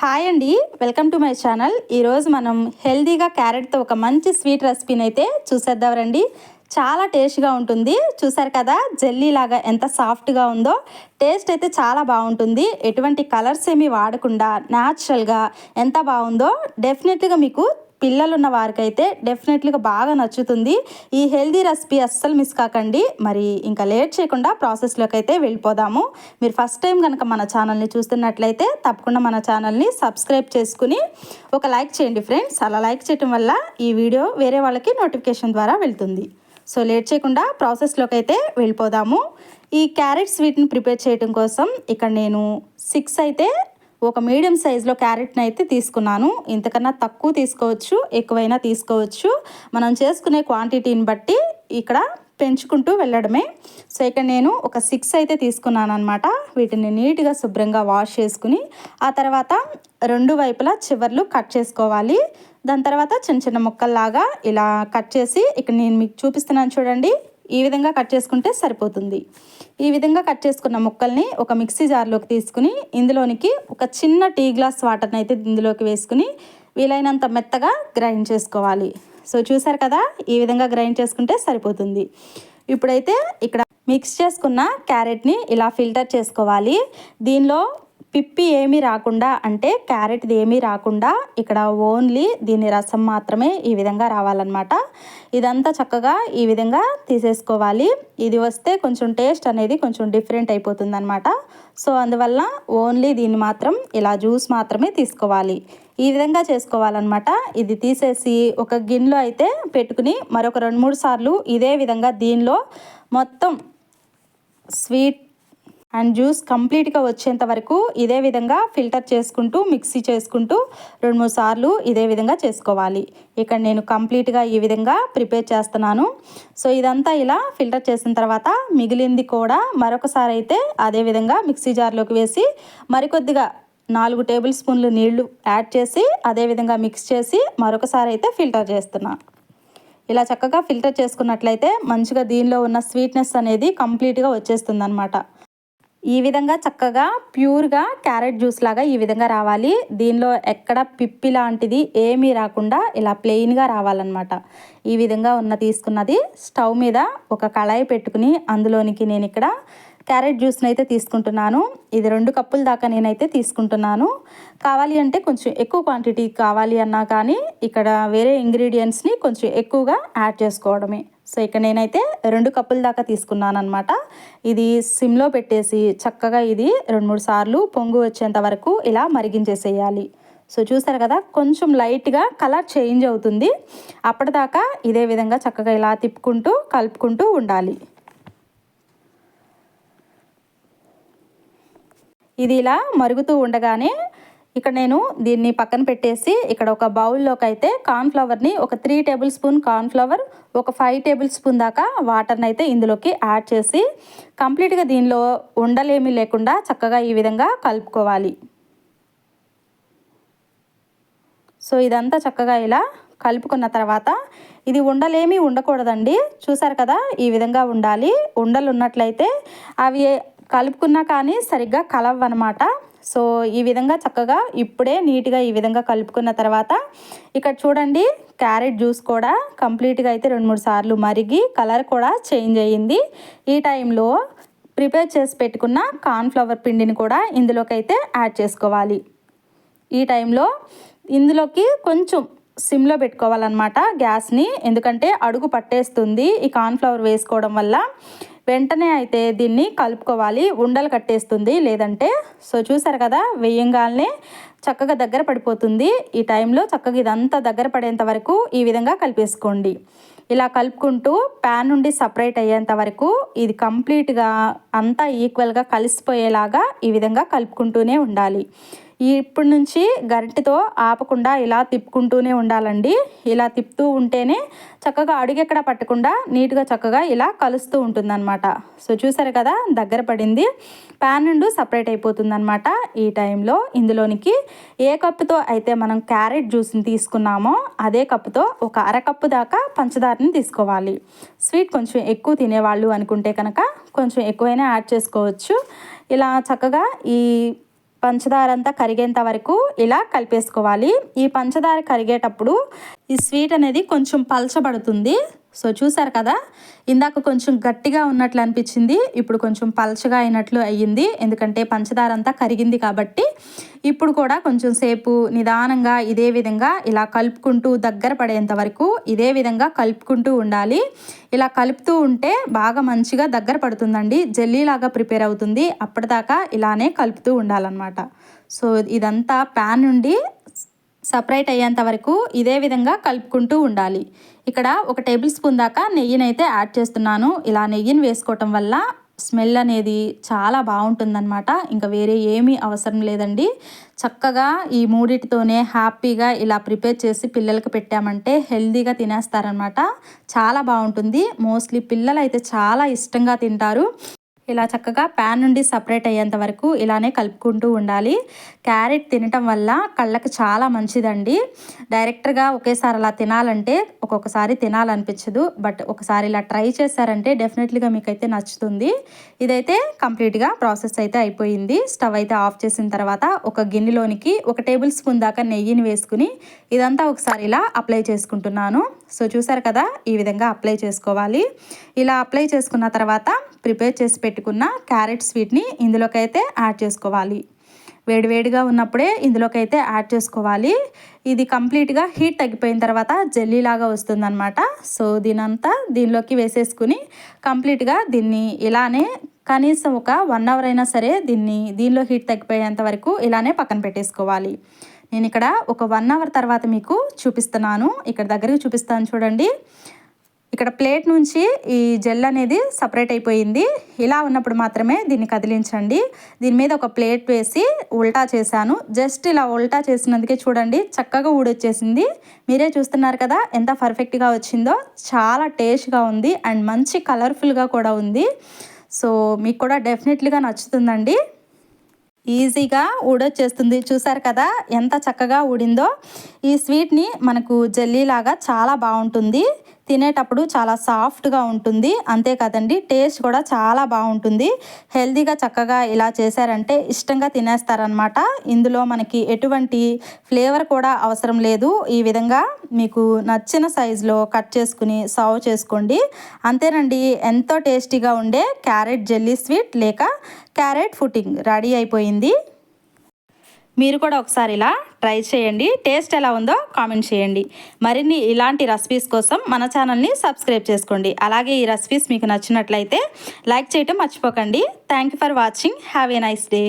Hi అండి, welcome to my channel. ఈరోజు మనం హెల్దీగా క్యారెట్తో ఒక మంచి స్వీట్ రెసిపీని అయితే చూసేద్దాం రండి. చాలా టేస్ట్గా ఉంటుంది. చూసారు కదా, జెల్లీ లాగా ఎంత సాఫ్ట్గా ఉందో. టేస్ట్ అయితే చాలా బాగుంటుంది. ఎటువంటి కలర్స్ ఏమీ వాడకుండా న్యాచురల్గా ఎంత బాగుందో. డెఫినెట్గా మీకు పిల్లలు ఉన్న వారికైతే డెఫినెట్లీగా బాగా నచ్చుతుంది. ఈ హెల్దీ రెసిపీ అస్సలు మిస్ కాకండి. మరి ఇంకా లేట్ చేయకుండా ప్రాసెస్లోకి అయితే వెళ్ళిపోదాము. మీరు ఫస్ట్ టైం కనుక మన ఛానల్ని చూస్తున్నట్లయితే తప్పకుండా మన ఛానల్ని సబ్స్క్రైబ్ చేసుకుని ఒక లైక్ చేయండి ఫ్రెండ్స్. అలా లైక్ చేయడం వల్ల ఈ వీడియో వేరే వాళ్ళకి నోటిఫికేషన్ ద్వారా వెళ్తుంది. సో లేట్ చేయకుండా ప్రాసెస్లోకి అయితే వెళ్ళిపోదాము. ఈ క్యారెట్ స్వీట్ని ప్రిపేర్ చేయడం కోసం ఇక్కడ నేను 6 అయితే ఒక మీడియం సైజులో క్యారెట్ని అయితే తీసుకున్నాను. ఇంతకన్నా తక్కువ తీసుకోవచ్చు, ఎక్కువైనా తీసుకోవచ్చు. మనం చేసుకునే క్వాంటిటీని బట్టి ఇక్కడ పెంచుకుంటూ వెళ్ళడమే. సో ఇక్కడ నేను ఒక 6 అయితే తీసుకున్నాను అనమాట. వీటిని నీట్గా శుభ్రంగా వాష్ చేసుకుని ఆ తర్వాత 2 వైపులా చివర్లు కట్ చేసుకోవాలి. దాని తర్వాత చిన్న చిన్న ముక్కల్లాగా ఇలా కట్ చేసి ఇక్కడ నేను మీకు చూపిస్తున్నాను చూడండి. ఈ విధంగా కట్ చేసుకుంటే సరిపోతుంది. ఈ విధంగా కట్ చేసుకున్న ముక్కల్ని ఒక మిక్సీ జార్లోకి తీసుకుని ఇందులోనికి ఒక చిన్న టీ గ్లాస్ వాటర్ని అయితే ఇందులోకి వేసుకుని వీలైనంత మెత్తగా గ్రైండ్ చేసుకోవాలి. సో చూసారు కదా, ఈ విధంగా గ్రైండ్ చేసుకుంటే సరిపోతుంది. ఇప్పుడైతే ఇక్కడ మిక్స్ చేసుకున్న క్యారెట్ని ఇలా ఫిల్టర్ చేసుకోవాలి. దీనిలో పిప్పి ఏమీ రాకుండా, అంటే క్యారెట్ది ఏమీ రాకుండా ఇక్కడ ఓన్లీ దీని రసం మాత్రమే ఈ విధంగా రావాలన్నమాట. ఇదంతా చక్కగా ఈ విధంగా తీసేసుకోవాలి. ఇది వస్తే కొంచెం టేస్ట్ అనేది కొంచెం డిఫరెంట్ అయిపోతుంది అనమాట. సో అందువల్ల ఓన్లీ దీన్ని మాత్రం ఇలా జ్యూస్ మాత్రమే తీసుకోవాలి. ఈ విధంగా చేసుకోవాలన్నమాట. ఇది తీసేసి ఒక గిన్నెలో అయితే పెట్టుకుని మరొక 2-3 సార్లు ఇదే విధంగా దీనిలో మొత్తం స్వీట్ అండ్ జ్యూస్ కంప్లీట్గా వచ్చేంత వరకు ఇదే విధంగా ఫిల్టర్ చేసుకుంటూ మిక్సీ చేసుకుంటూ 2-3 సార్లు ఇదే విధంగా చేసుకోవాలి. ఇక్కడ నేను కంప్లీట్గా ఈ విధంగా ప్రిపేర్ చేస్తున్నాను. సో ఇదంతా ఇలా ఫిల్టర్ చేసిన తర్వాత మిగిలింది కూడా మరొకసారి అయితే అదే విధంగా మిక్సీ జార్లోకి వేసి మరికొద్దిగా 4 టేబుల్ స్పూన్లు నీళ్లు యాడ్ చేసి అదే విధంగా మిక్స్ చేసి మరొకసారి అయితే ఫిల్టర్ చేస్తున్నా. ఇలా చక్కగా ఫిల్టర్ చేసుకున్నట్లయితే మంచిగా దీనిలో ఉన్న స్వీట్నెస్ అనేది కంప్లీట్గా వచ్చేస్తుంది అనమాట. ఈ విధంగా చక్కగా ప్యూర్గా క్యారెట్ జ్యూస్ లాగా ఈ విధంగా రావాలి. దీనిలో ఎక్కడ పిప్పి లాంటిది ఏమీ రాకుండా ఇలా ప్లెయిన్గా రావాలన్నమాట. ఈ విధంగా తీసుకున్నది స్టవ్ మీద ఒక కళాయి పెట్టుకుని అందులోనికి నేను ఇక్కడ క్యారెట్ జ్యూస్ని అయితే తీసుకుంటున్నాను. ఇది 2 కప్పుల దాకా నేనైతే తీసుకుంటున్నాను. కావాలి అంటే కొంచెం ఎక్కువ క్వాంటిటీ కావాలి అన్నా కానీ ఇక్కడ వేరే ఇంగ్రీడియంట్స్ని కొంచెం ఎక్కువగా యాడ్ చేసుకోవడమే. సో ఇక్కడ నేనైతే 2 కప్పుల దాకా తీసుకున్నాను అనమాట. ఇది సిమ్లో పెట్టేసి చక్కగా ఇది 2-3 సార్లు పొంగు వచ్చేంత వరకు ఇలా మరిగించేసేయాలి. సో చూసారు కదా, కొంచెం లైట్గా కలర్ చేంజ్ అవుతుంది. అప్పటిదాకా ఇదే విధంగా చక్కగా ఇలా తిప్పుకుంటూ కలుపుకుంటూ ఉండాలి. ఇది ఇలా మరుగుతూ ఉండగానే ఇక్కడ నేను దీన్ని పక్కన పెట్టేసి ఇక్కడ ఒక బౌల్లోకి అయితే కార్న్ఫ్లవర్ని ఒక 3 టేబుల్ స్పూన్ కార్న్ఫ్లవర్, ఒక 5 టేబుల్ స్పూన్ దాకా వాటర్ని అయితే ఇందులోకి యాడ్ చేసి కంప్లీట్గా దీనిలో ఉండలేమీ లేకుండా చక్కగా ఈ విధంగా కలుపుకోవాలి. సో ఇదంతా చక్కగా ఇలా కలుపుకున్న తర్వాత ఇది ఉండలేమీ ఉండకూడదండి. చూసారు కదా, ఈ విధంగా ఉండాలి. ఉండలు ఉన్నట్లయితే అవి కలుపుకున్నా కానీ సరిగ్గా కలవన్నమాట. సో ఈ విధంగా చక్కగా ఇప్పుడే నీట్గా ఈ విధంగా కలుపుకున్న తర్వాత ఇక్కడ చూడండి, క్యారెట్ జ్యూస్ కూడా కంప్లీట్గా అయితే 2-3 సార్లు మరిగి కలర్ కూడా చేంజ్ అయ్యింది. ఈ టైంలో ప్రిపేర్ చేసి పెట్టుకున్న కార్న్ఫ్లవర్ పిండిని కూడా ఇందులోకి అయితే యాడ్ చేసుకోవాలి. ఈ టైంలో ఇందులోకి కొంచెం సిమ్లో పెట్టుకోవాలన్నమాట గ్యాస్ని, ఎందుకంటే అడుగు పట్టేస్తుంది ఈ కార్న్ఫ్లవర్ వేసుకోవడం వల్ల. వెంటనే అయితే దీన్ని కలుపుకోవాలి, ఉండలు కట్టేస్తుంది లేదంటే. సో చూసారు కదా, వేయంగానే చక్కగా దగ్గర పడిపోతుంది. ఈ టైంలో చక్కగా ఇదంతా దగ్గర పడేంత వరకు ఈ విధంగా కలిపేసుకోండి. ఇలా కలుపుకుంటూ ప్యాన్ నుండి సపరేట్ అయ్యేంత వరకు ఇది కంప్లీట్గా అంతా ఈక్వల్గా కలిసిపోయేలాగా ఈ విధంగా కలుపుకుంటూనే ఉండాలి. ఇప్పటి నుంచి గరిటెతో ఆపకుండా ఇలా తిప్పుకుంటూనే ఉండాలండి. ఇలా తిప్పుతూ ఉంటేనే చక్కగా అడుగెక్కడ పట్టకుండా నీట్గా చక్కగా ఇలా కలుస్తూ ఉంటుందన్నమాట. సో చూసారు కదా, దగ్గర పడింది, ప్యాన్ నుండి సపరేట్ అయిపోతుంది అనమాట. ఈ టైంలో ఇందులోనికి ఏ కప్పుతో అయితే మనం క్యారెట్ జ్యూస్ని తీసుకున్నామో అదే కప్పుతో ఒక 1/2 కప్పు దాకా పంచదారని తీసుకోవాలి. స్వీట్ కొంచెం ఎక్కువ తినేవాళ్ళు అనుకుంటే కనుక కొంచెం ఎక్కువైనా యాడ్ చేసుకోవచ్చు. ఇలా చక్కగా ఈ పంచదార అంతా కరిగేంత వరకు ఇలా కలిపేసుకోవాలి. ఈ పంచదార కరిగేటప్పుడు ఈ స్వీట్ అనేది కొంచెం పలచబడుతుంది. సో చూసారు కదా, ఇందాక కొంచెం గట్టిగా ఉన్నట్లు అనిపించింది, ఇప్పుడు కొంచెం పలచగా అయినట్లు అయ్యింది. ఎందుకంటే పంచదార అంతా కరిగింది కాబట్టి. ఇప్పుడు కూడా కొంచెం సేపు నిదానంగా ఇదే విధంగా ఇలా కలుపుకుంటూ దగ్గర పడేంత వరకు ఇదే విధంగా కలుపుకుంటూ ఉండాలి. ఇలా కలుపుతూ ఉంటే బాగా మంచిగా దగ్గర పడుతుందండి, జెల్లీలాగా ప్రిపేర్ అవుతుంది. అప్పటిదాకా ఇలానే కలుపుతూ ఉండాలన్నమాట. సో ఇదంతా ప్యాన్ నుండి సపరేట్ అయ్యేంత వరకు ఇదే విధంగా కలుపుకుంటూ ఉండాలి. ఇక్కడ 1 టేబుల్ స్పూన్ దాకా నెయ్యిని అయితే యాడ్ చేస్తున్నాను. ఇలా నెయ్యిని వేసుకోవటం వల్ల స్మెల్ అనేది చాలా బాగుంటుందన్నమాట. ఇంకా వేరే ఏమీ అవసరం లేదండి. చక్కగా ఈ మూడిటితోనే హ్యాపీగా ఇలా ప్రిపేర్ చేసి పిల్లలకి పెట్టామంటే హెల్తీగా తినేస్తారనమాట. చాలా బాగుంటుంది. మోస్ట్లీ పిల్లలు అయితే చాలా ఇష్టంగా తింటారు. ఇలా చక్కగా ప్యాన్ నుండి సపరేట్ అయ్యేంత వరకు ఇలానే కలుపుకుంటూ ఉండాలి. క్యారెట్ తినటం వల్ల కళ్ళకి చాలా మంచిదండి. డైరెక్ట్గా ఒకేసారి అలా తినాలంటే ఒక్కొక్కసారి తినాలనిపించదు. బట్ ఒకసారి ఇలా ట్రై చేశారంటే డెఫినెట్లీగా మీకైతే నచ్చుతుంది. ఇదైతే కంప్లీట్గా ప్రాసెస్ అయితే అయిపోయింది. స్టవ్ అయితే ఆఫ్ చేసిన తర్వాత ఒక గిన్నెలోనికి 1 టేబుల్ స్పూన్ దాకా నెయ్యిని వేసుకుని ఇదంతా ఒకసారి ఇలా అప్లై చేసుకుంటున్నాను. సో చూసారు కదా, ఈ విధంగా అప్లై చేసుకోవాలి. ఇలా అప్లై చేసుకున్న తర్వాత ప్రిపేర్ చేసి పెట్టుకున్న క్యారెట్ స్వీట్ని ఇందులోకైతే యాడ్ చేసుకోవాలి. వేడివేడిగా ఉన్నప్పుడే ఇందులోకైతే యాడ్ చేసుకోవాలి. ఇది కంప్లీట్గా హీట్ తగ్గిపోయిన తర్వాత జెల్లీలాగా వస్తుందన్నమాట. సో దీనిలోకి వేసేసుకుని కంప్లీట్గా దీన్ని ఇలానే కనీసం ఒక 1 అవర్ అయినా సరే దీనిలో హీట్ తగ్గిపోయేంత వరకు ఇలానే పక్కన పెట్టేసుకోవాలి. నేను ఇక్కడ ఒక 1 అవర్ తర్వాత మీకు చూపిస్తున్నాను. ఇక్కడ దగ్గరికి చూపిస్తాను చూడండి. ఇక్కడ ప్లేట్ నుంచి ఈ జెల్ అనేది సపరేట్ అయిపోయింది. ఇలా ఉన్నప్పుడు మాత్రమే దీన్ని కదిలించండి. దీని మీద ఒక ప్లేట్ వేసి ఉల్టా చేశాను. జస్ట్ ఇలా ఉల్టా చేసినందుకే చూడండి చక్కగా ఊడొచ్చేసింది. మీరే చూస్తున్నారు కదా ఎంత పర్ఫెక్ట్గా వచ్చిందో. చాలా టేస్ట్గా ఉంది అండ్ మంచి కలర్ఫుల్గా కూడా ఉంది. సో మీకు కూడా డెఫినెట్లీగా నచ్చుతుందండి. ఈజీగా ఊడొచ్చేస్తుంది. చూసారు కదా ఎంత చక్కగా ఊడిందో. ఈ స్వీట్ని మనకు జెల్లీలాగా చాలా బాగుంటుంది. తినేటప్పుడు చాలా సాఫ్ట్గా ఉంటుంది. అంతే కదండి, టేస్ట్ కూడా చాలా బాగుంటుంది. హెల్తీగా చక్కగా ఇలా చేశారంటే ఇష్టంగా తినేస్తారనమాట. ఇందులో మనకి ఎటువంటి ఫ్లేవర్ కూడా అవసరం లేదు. ఈ విధంగా మీకు నచ్చిన సైజులో కట్ చేసుకుని సర్వ్ చేసుకోండి. అంతేనండి, ఎంతో టేస్టీగా ఉండే క్యారెట్ జెల్లీ స్వీట్ లేక క్యారెట్ పుడ్డింగ్ రెడీ అయిపోయింది. మీరు కూడా ఒకసారి ఇలా ట్రై చేయండి. టేస్ట్ ఎలా ఉందో కామెంట్ చేయండి. మరిన్ని ఇలాంటి రెసిపీస్ కోసం మన ఛానల్ని సబ్స్క్రైబ్ చేసుకోండి. అలాగే ఈ రెసిపీస్ మీకు నచ్చినట్లయితే లైక్ చేయటం మర్చిపోకండి. Thank you for watching. Have a nice day.